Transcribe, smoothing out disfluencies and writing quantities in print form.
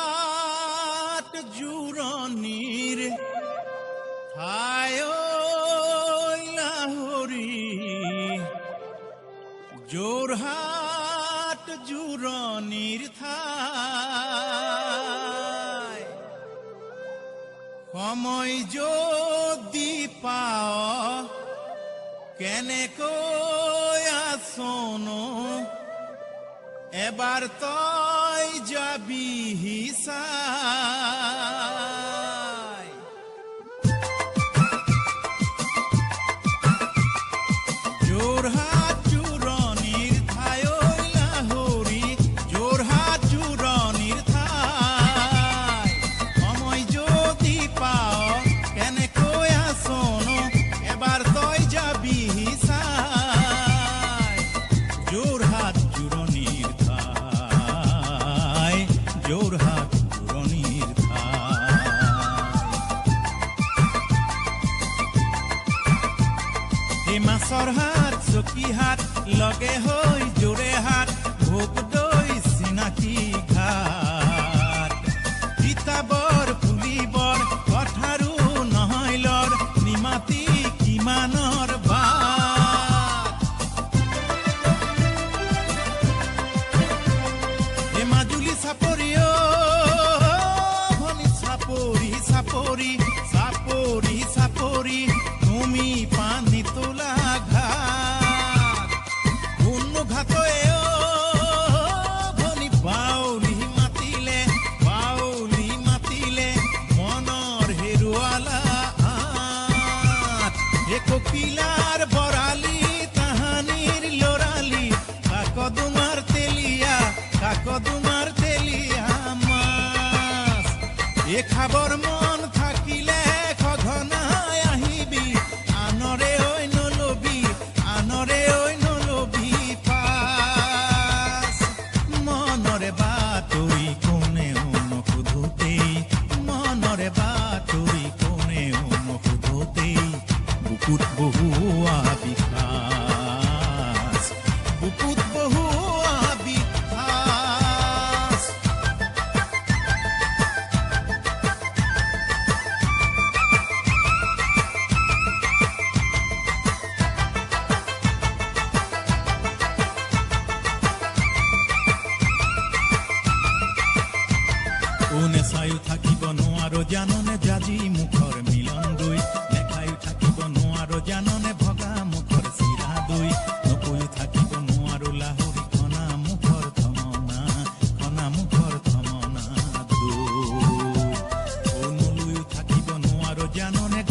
যোৰহাট জোৰণিৰ ঠাই লাহৰী যোৰহাট জোৰণিৰ ঠাই সময় যদি পাৱ কেনেকৈ আছোনো এবাৰ তই যাবি চাই যোৰহাট জোৰণিৰ ঠাই লাহৰী যোৰহাট জোৰণিৰ ঠাই সময় যদি পাৱ কেনেকৈ আছোনো এবাৰ তই যাবি চাই যোৰহাট জোৰণিৰ যোৰহাট জোৰণিৰ ঠাই মাছৰ হাট চকীহাট লগে হৈ যোৰহাট ভোগদৈ চিনাকি ঘাট তিতাবৰ পুলিবৰ কথাৰো নহয় লৰ নিমাতি কিমানৰ বাট মাজুলী চাপৰি চাপৰি চাপৰি চাপৰি তুমি পানী তোলা ঘাট কোন ঘাটে ভনী বাউলি মাতিলে মনৰ হেৰুৱালা হে কপিলাৰ বৰালি তাহানিৰ লৰালি কাকদুমাৰ তেলিয়া মাছ এ খাবৰ মন থাকিলে সঘনাই আহিবি আনৰে ঐ নলবি পাছ মনৰে বাতৰি কোনেও নসুধোতেই বুকুত বহুৱা বিষাস নেচায়ো থাকিব নোৱাৰো জাননে জাজি মুখৰ মিলন দৈ নেখায়ো থাকিব নোৱাৰো জাননে ভগা মুখৰ চিৰা দৈ নকৈও থাকিব নোৱাৰো লাহৰী খনা মুখৰ থমনা দৈ নলৈও থাকিব নোৱাৰো জাননে